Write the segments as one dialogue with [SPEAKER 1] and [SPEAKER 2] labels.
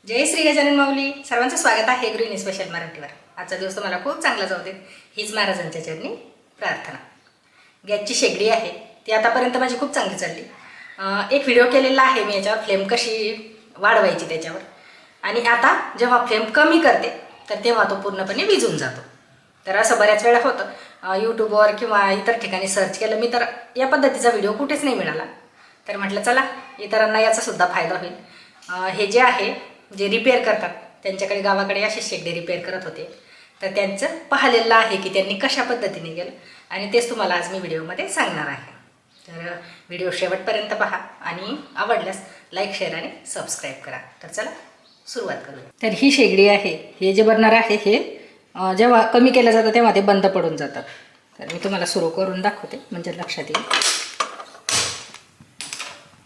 [SPEAKER 1] जय श्री गजानन माऊली. सर्वांचं स्वागत आहे गृहिणी स्पेशल मराठीवर. आजचा दिवस तुम्हाला खूप चांगला जाऊ दे हीच महाराजांच्या चरणी प्रार्थना. गॅसची शेगडी आहे ती आतापर्यंत माझी खूप चांगली चालली. एक व्हिडिओ केलेला आहे मी याच्यावर, फ्लेम कशी वाढवायची त्याच्यावर. आणि आता जेव्हा फ्लेम कमी करते तर तेव्हा तो पूर्णपणे विझून जातो. तर असं बऱ्याच वेळा होतं. यूट्यूबवर किंवा इतर ठिकाणी सर्च केलं मी तर या पद्धतीचा व्हिडिओ कुठेच नाही मिळाला. तर म्हटलं चला इतरांना याचासुद्धा फायदा होईल. हे जे आहे जे रिपेअर करतात त्यांच्याकडे गावाकडे असे शेगडी रिपेअर करत होते, तर त्यांचं पाहिलेलं आहे की त्यांनी कशा पद्धतीने केलं आणि तेच तुम्हाला आज मी व्हिडिओमध्ये सांगणार आहे. तर व्हिडिओ शेवटपर्यंत पहा आणि आवडल्यास लाईक, शेअर आणि सबस्क्राईब करा. तर चला सुरुवात करूया. तर ही शेगडी आहे, हे जे बर्नर आहे हे जेव्हा कमी केलं जातं तेव्हा ते बंद पडून जातात. तर मी तुम्हाला सुरू करून दाखवते म्हणजे लक्षात येईल.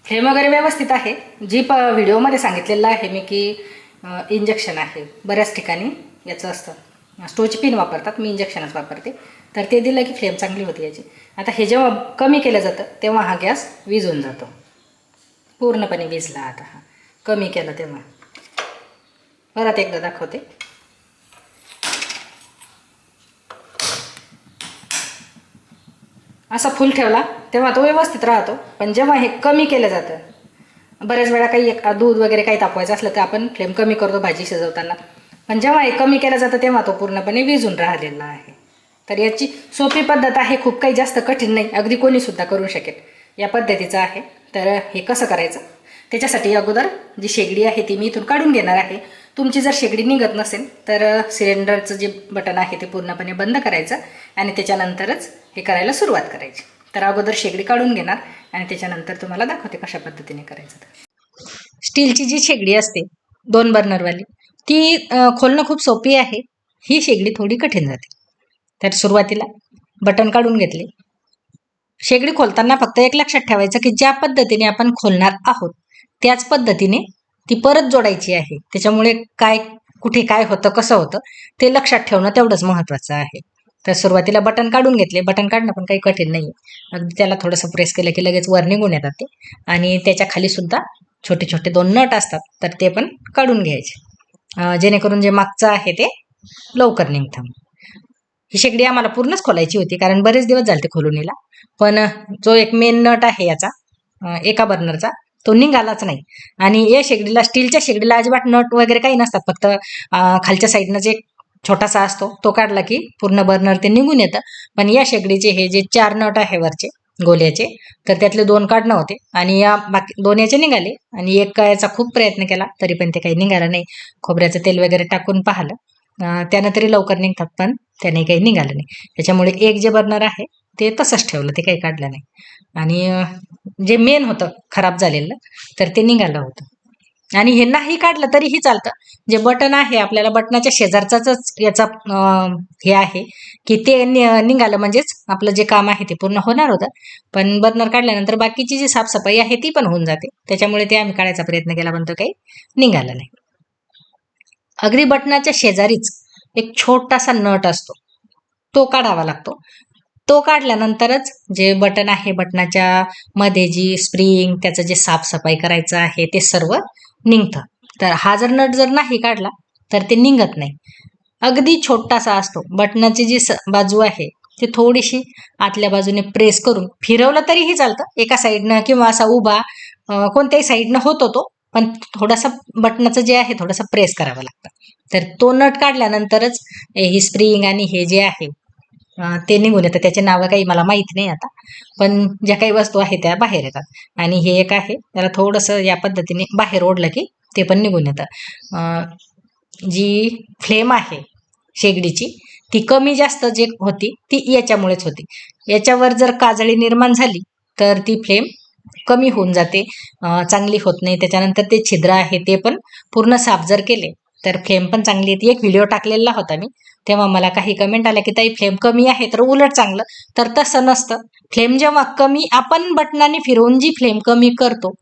[SPEAKER 1] फ्लेम वगैरे व्यवस्थित आहे. जी व्हिडिओमध्ये सांगितलेलं आहे मी की इंजेक्शन आहे, बऱ्याच ठिकाणी याचं असतं स्टोची पिन वापरतात, मी इंजेक्शनच वापरते. तर ते दिलं की फ्लेम चांगली होती याची. आता हे जेव्हा कमी केलं जातं तेव्हा हा गॅस विझून जातो, पूर्णपणे विझला. आता हा कमी केलं तेव्हा परत एकदा दाखवते. असा फुल ठेवला तेव्हा तो व्यवस्थित राहतो. पण जेव्हा हे कमी केलं जातं, बऱ्याच वेळा काही दूध वगैरे काही तापवायचं असलं तर आपण फ्लेम कमी करतो भाजी शिजवताना. पण जेव्हा हे कमी केलं जातं तेव्हा तो पूर्णपणे विझून राहिलेला आहे. तर याची सोपी पद्धत आहे, खूप काही जास्त कठीण नाही, अगदी कोणीसुद्धा करू शकेल या पद्धतीचं आहे. तर हे कसं करायचं त्याच्यासाठी अगोदर जी शेगडी आहे ती मी इथून काढून घेणार आहे. तुमची जर शेगडी निघत नसेल तर सिलेंडरचं जे बटन आहे ते पूर्णपणे बंद करायचं आणि त्याच्यानंतरच हे करायला सुरुवात करायची. तर अगोदर शेगडी काढून घेणार आणि त्याच्यानंतर तुम्हाला दाखवते कशा पद्धतीने करायचं. स्टीलची जी शेगडी असते 2 बर्नरवाली ती खोलणं खूप सोपी आहे. ही शेगडी थोडी कठीण जाते. तर सुरुवातीला बटन काढून घेतले. शेगडी खोलताना फक्त एक लक्षात ठेवायचं की ज्या पद्धतीने आपण खोलणार आहोत त्याच पद्धतीने ती परत जोडायची आहे. त्याच्यामुळे काय कुठे काय होतं कसं होतं ते लक्षात ठेवणं तेवढंच महत्त्वाचं आहे. तर सुरुवातीला बटन काढून घेतले. बटन काढणं पण काही कठीण नाही आहे. अगदी त्याला थोडंसं प्रेस केलं की लगेच वर निघून येतात ते. आणि त्याच्या खाली सुद्धा छोटे छोटे 2 नट असतात तर ते पण काढून घ्यायचे, जेणेकरून जे मागचं आहे ते लवकर निघतं. ही शेगडी आम्हाला पूर्णच खोलायची होती कारण बरेच दिवस झाले ते खोलून येला. पण जो एक मेन नट आहे याचा एका बर्नरचा तो निघालाच नाही. आणि या शेगडीला, स्टीलच्या शेगडीला अजिबात नट वगैरे काही नसतात, फक्त खालच्या साईडनं जे छोटासा असतो तो काढला की पूर्ण बर्नर ते निघून येतं. पण या शेगडीचे हे जे 4 नट आहे वरचे गोल्याचे, तर त्यातले 2 काढणं होते आणि या बाकी 2 याचे निघाले आणि एक याचा खूप प्रयत्न केला तरी पण ते काही निघालं नाही. खोबऱ्याचं तेल वगैरे टाकून पाहिलं त्यानं तरी लवकर निघतात पण त्याने काही निघालं नाही. त्याच्यामुळे एक जे बर्नर आहे ते तसंच ठेवलं, ते काही काढलं नाही. आणि जे मेन होतं खराब झालेलं तर ते निघालं होतं. आणि हे नाही काढलं तरीही चालतं. जे बटन आहे आपल्याला बटनाच्या शेजारचाच याचा हे आहे की ते निघालं म्हणजेच आपलं जे काम आहे ते पूर्ण होणार होतं. पण बर्नर काढल्यानंतर बाकीची जी साफसफाई आहे ती पण होऊन जाते. त्याच्यामुळे ते आम्ही काढायचा प्रयत्न केला पण तो काही निघाला नाही. अगदी बटनाच्या शेजारीच एक छोटासा नट असतो तो काढावा लागतो. तो काढल्यानंतरच जे बटन आहे बटनाच्या मध्ये जी स्प्रिंग त्याचं जे साफसफाई करायचं आहे ते सर्व निघतं. तर हा जर नट जर नाही काढला तर ते निघत नाही. अगदी छोटासा असतो. बटनाची जी बाजू आहे ती थोडीशी आतल्या बाजूने प्रेस करून फिरवलं तरीही चालतं, एका साईडनं किंवा असा उभा कोणत्याही साईडनं होतो तो. पण थोडासा बटनाचं जे आहे थोडंसं प्रेस करावं लागतं. तर तो नट काढल्यानंतरच ही स्प्रिंग आणि हे जे आहे ते निघून येतं. त्याचे नावं काही मला माहीत नाही आता, पण ज्या काही वस्तू आहेत त्या बाहेर येतात. आणि हे एक आहे त्याला थोडंसं या पद्धतीने बाहेर ओढलं की ते पण निघून येतं. जी फ्लेम आहे शेगडीची ती कमी जास्त जे होती ती याच्यामुळेच होती. याच्यावर जर काजळी निर्माण झाली तर ती फ्लेम कमी होऊन जाते, चांगली होत नाही. त्याच्यानंतर ते छिद्र आहे ते पण पूर्ण साफ जर केले तर फ्लेम पण चांगली येते. एक व्हिडिओ टाकलेला होता मी, तेव्हा मला काही कमेंट आल्या की ताई फ्लेम कमी आहे तर उलट चांगलं. तर तसं नसतं. फ्लेम जेव्हा कमी आपण बटनाने फिरवून जी फ्लेम कमी करतो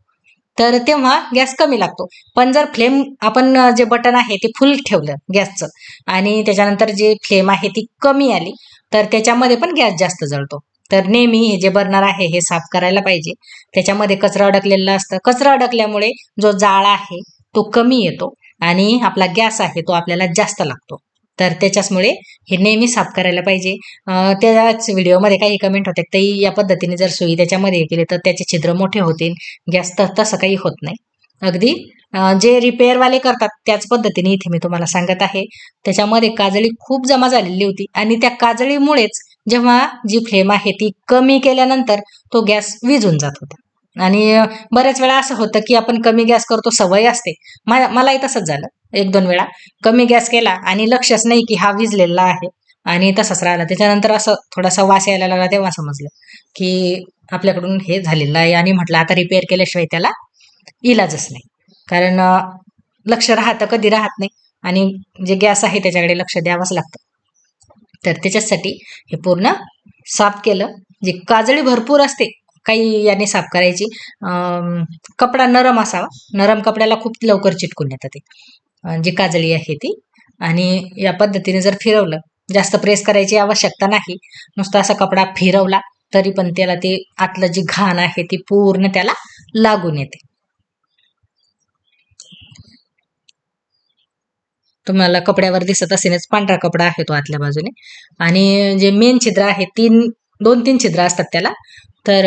[SPEAKER 1] तर तेव्हा गॅस कमी लागतो. पण जर फ्लेम आपण जे बटन आहे ते फुल ठेवलं गॅसचं आणि त्याच्यानंतर जे फ्लेम आहे ती कमी आली तर त्याच्यामध्ये पण गॅस जास्त जळतो. तर नेहमी हे जे बर्नर आहे हे साफ करायला पाहिजे. त्याच्यामध्ये कचरा अडकलेला असतं. कचरा अडकल्यामुळे जो जाळ आहे तो कमी येतो आणि आपला गॅस आहे तो आपल्याला जास्त लागतो. तर त्याच्याचमुळे हे नेहमी साफ करायला पाहिजे. त्याच व्हिडिओमध्ये काही कमेंट होते ताई या पद्धतीने जर सुई त्याच्यामध्ये केली तर त्याचे छिद्र मोठे होतील, गॅस तर तसं काही होत नाही. अगदी जे रिपेअरवाले करतात त्याच पद्धतीने इथे मी तुम्हाला सांगत आहे. त्याच्यामध्ये काजळी खूप जमा झालेली होती आणि त्या काजळीमुळेच जेव्हा जी फ्लेम आहे ती कमी केल्यानंतर तो गॅस विझून जात होता. आणि बऱ्याच वेळा असं होतं की आपण कमी गॅस करतो, सवय असते. मलाही तसंच झालं 1-2 वेळा. कमी गॅस केला आणि लक्षच नाही की हा विझलेला आहे आणि तसाच राहिला. त्याच्यानंतर असं थोडासा वास यायला लागला तेव्हा समजलं की आपल्याकडून हे झालेलं आहे आणि म्हटलं आता रिपेअर केल्याशिवाय त्याला इलाजच नाही. कारण लक्ष राहतं कधी राहत नाही आणि जे गॅस आहे त्याच्याकडे लक्ष द्यावंच लागतं. तर त्याच्यासाठी हे पूर्ण साफ केलं. जी काजळी भरपूर असते काही याने साफ करायची. कपडा नरम असावा, नरम कपड्याला खूप लवकर चिटकून येतं ते जी काजळी आहे ती. आणि या पद्धतीने जर फिरवलं, जास्त प्रेस करायची आवश्यकता नाही, नुसता असा कपडा फिरवला तरी पण त्याला ते आतलं जी घाण आहे ती पूर्ण त्याला लागून येते. तुम्हाला कपड्यावर दिसत असेलच पांढरा कपडा आहे तो आतल्या बाजूने. आणि जे मेन छिद्र आहे 2-3 छिद्र असतात त्याला. तर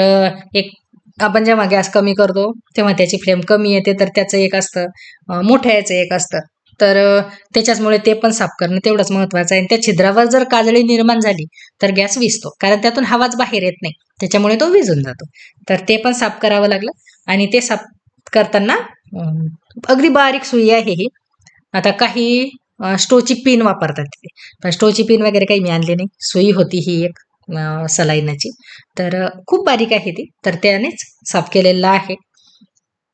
[SPEAKER 1] एक आपण जेव्हा गॅस कमी करतो तेव्हा त्याची फ्लेम कमी येते, तर त्याचं एक असतं, मोठ्या याचं एक असतं. तर त्याच्याचमुळे ते पण साफ करणं तेवढंच महत्वाचं आहे. आणि त्या छिद्रावर जर काजळी निर्माण झाली तर गॅस विझतो, कारण त्यातून हवाच बाहेर येत नाही, त्याच्यामुळे तो विझून जातो. तर ते पण साफ करावं लागलं. आणि ते साफ करताना अगदी बारीक सुई आहे ही. आता काही स्टोची पिन वापरतात तिथे, पण स्टोची पिन वगैरे काही मी आणली नाही. सुई होती ही एक सलाईनाची, तर खूप बारीक आहे ती, तर त्यानेच साफ केलेलं आहे.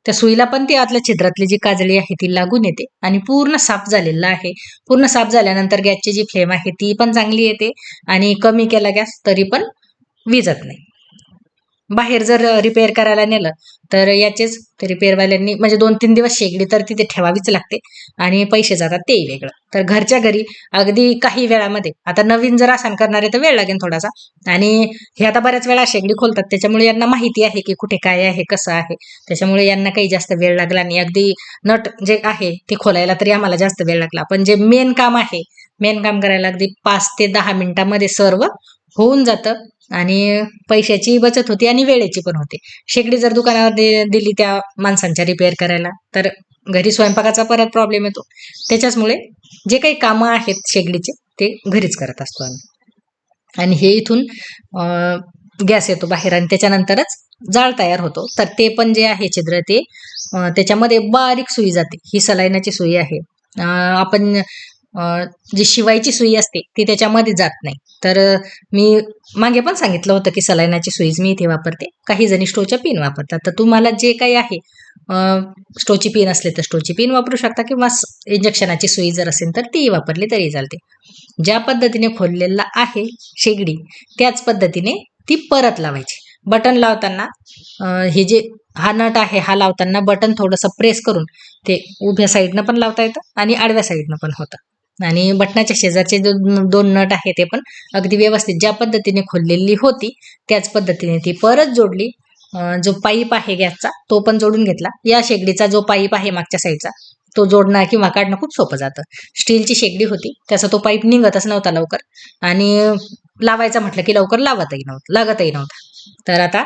[SPEAKER 1] त्या सुईला पण ती आतल्या छिद्रातली जी काजळी आहे ती लागून येते आणि पूर्ण साफ झालेलं आहे. पूर्ण साफ झाल्यानंतर गॅसची जी फ्लेम आहे ती पण चांगली येते आणि कमी केला गॅस तरी पण विझत नाही. बाहेर जर रिपेअर करायला नेलं तर याचेच रिपेअरवाल्यांनी म्हणजे 2-3 दिवस शेगडी तर तिथे ठेवावीच लागते आणि पैसे जातात तेही वेगळं. तर घरच्या घरी अगदी काही वेळामध्ये, आता नवीन जर आसान करणारे तर वेळ लागेल थोडासा. आणि हे आता बऱ्याच वेळा शेगडी खोलतात त्याच्यामुळे यांना माहिती आहे की कुठे काय आहे कसं आहे, त्याच्यामुळे यांना काही जास्त वेळ लागला नाही. अगदी नट जे आहे ते खोलायला तरी आम्हाला जास्त वेळ लागला, पण जे मेन काम आहे, मेन काम करायला अगदी 5 ते 10 मिनिटांमध्ये सर्व होऊन जातं आणि पैशाची बचत होती आणि वेळेची पण होते. शेगडी जर दुकानावर दिली त्या माणसांच्या रिपेअर करायला तर घरी स्वयंपाकाचा परत प्रॉब्लेम येतो. त्याच्याचमुळे जे काही कामं आहेत शेगडीचे ते घरीच करत असतो आम्ही. आणि हे इथून गॅस येतो बाहेर आणि त्याच्यानंतरच जाळ तयार होतो. तर ते पण जे आहे छिद्र ते त्याच्यामध्ये बारीक सुई जाते. ही सलाईनाची सुई आहे. आपण जी शिवायची सुई असते ती त्याच्यामध्ये जात नाही. तर मी मागे पण सांगितलं होतं की सलाईनाची सुईच मी इथे वापरते. काही जणी स्टोच्या पिन वापरतात. तर तुम्हाला जे काही आहे, स्टोची पिन असले तर स्टोची पिन वापरू शकता किंवा इंजेक्शनाची सुई जर असेल तर ती वापरली तरी चालते. ज्या पद्धतीने खोललेला आहे शेगडी त्याच पद्धतीने ती परत लावायची. बटन लावताना हे जे हा नट आहे हा लावताना बटन थोडंसं प्रेस करून ते उभ्या साईडनं पण लावता येतं आणि आडव्या साईडनं पण होतं. आणि बटनाच्या शेजारचे जो 2 नट आहे ते पण अगदी व्यवस्थित ज्या पद्धतीने खोललेली होती त्याच पद्धतीने ती परत जोडली. जो पाईप आहे गॅसचा तो पण जोडून घेतला. या शेगडीचा जो पाईप आहे मागच्या साईडचा तो जोडणं किंवा काढणं खूप सोपं जातं. स्टीलची शेगडी होती, त्याचा तो पाईप निघतच नव्हता लवकर आणि लावायचा म्हटलं की लवकर लागतही नव्हता. तर आता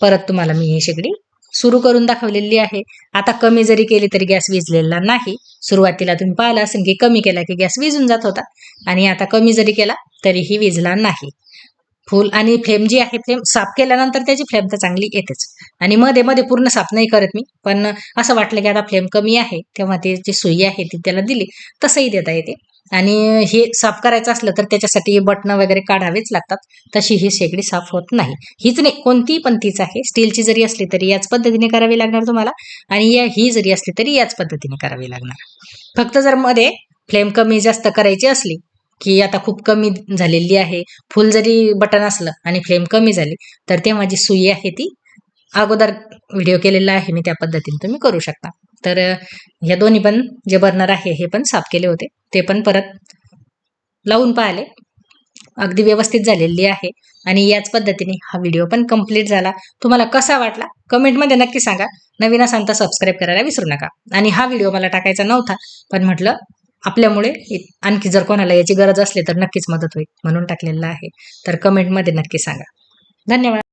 [SPEAKER 1] परत तुम्हाला मी ही शेगडी सुरू करून दाखवलेली आहे. आता कमी जरी केली तरी गॅस विझलेला नाही. सुरुवातीला तुम्ही पाहिलं असेल की कमी केला की गॅस विझून जात होता आणि आता कमी जरी केला तरीही विझला नाही. फुल आणि फ्लेम जी आहे फ्लेम साफ केल्यानंतर त्याची फ्लेम तर चांगली येतेच. आणि मध्ये मध्ये पूर्ण साफ नाही करत मी, पण असं वाटलं की आता फ्लेम कमी आहे तेव्हा ती जी सुई आहे ती त्याला दिली तसंही देता येते. आणि हे साफ करायचं असलं तर त्याच्यासाठी बटणं वगैरे काढावेच लागतात. तशी ही शेगडी साफ होत नाही. हीच नाही कोणतीही पण तीच आहे, स्टीलची जरी असली तरी याच पद्धतीने करावी लागणार तुम्हाला आणि ही जरी असली तरी याच पद्धतीने करावी लागणार. फक्त जर मध्ये फ्लेम कमी जास्त करायची असली की आता खूप कमी झालेली आहे, फुल जरी बटन असलं आणि फ्लेम कमी झाली तर तेव्हा जी सुई आहे ती अगोदर व्हिडिओ केलेला आहे मी त्या पद्धतीने तुम्ही करू शकता. तर ह्या दोन्ही पण जे बर्नर आहे हे पण साफ केले होते, ते पण परत लावून पाहिले, अगदी व्यवस्थित झालेली आहे. आणि याच पद्धतीने हा व्हिडिओ पण कंप्लीट झाला. तुम्हाला कसा वाटला कमेंटमध्ये नक्की सांगा. नवीन असाल तर सबस्क्राईब करायला विसरू नका. आणि हा व्हिडिओ मला टाकायचा नव्हता, पण म्हटलं आपल्यामुळे आणखी जर कोणाला याची गरज असली तर नक्कीच मदत होईल म्हणून टाकलेला आहे. तर कमेंटमध्ये नक्की सांगा. धन्यवाद.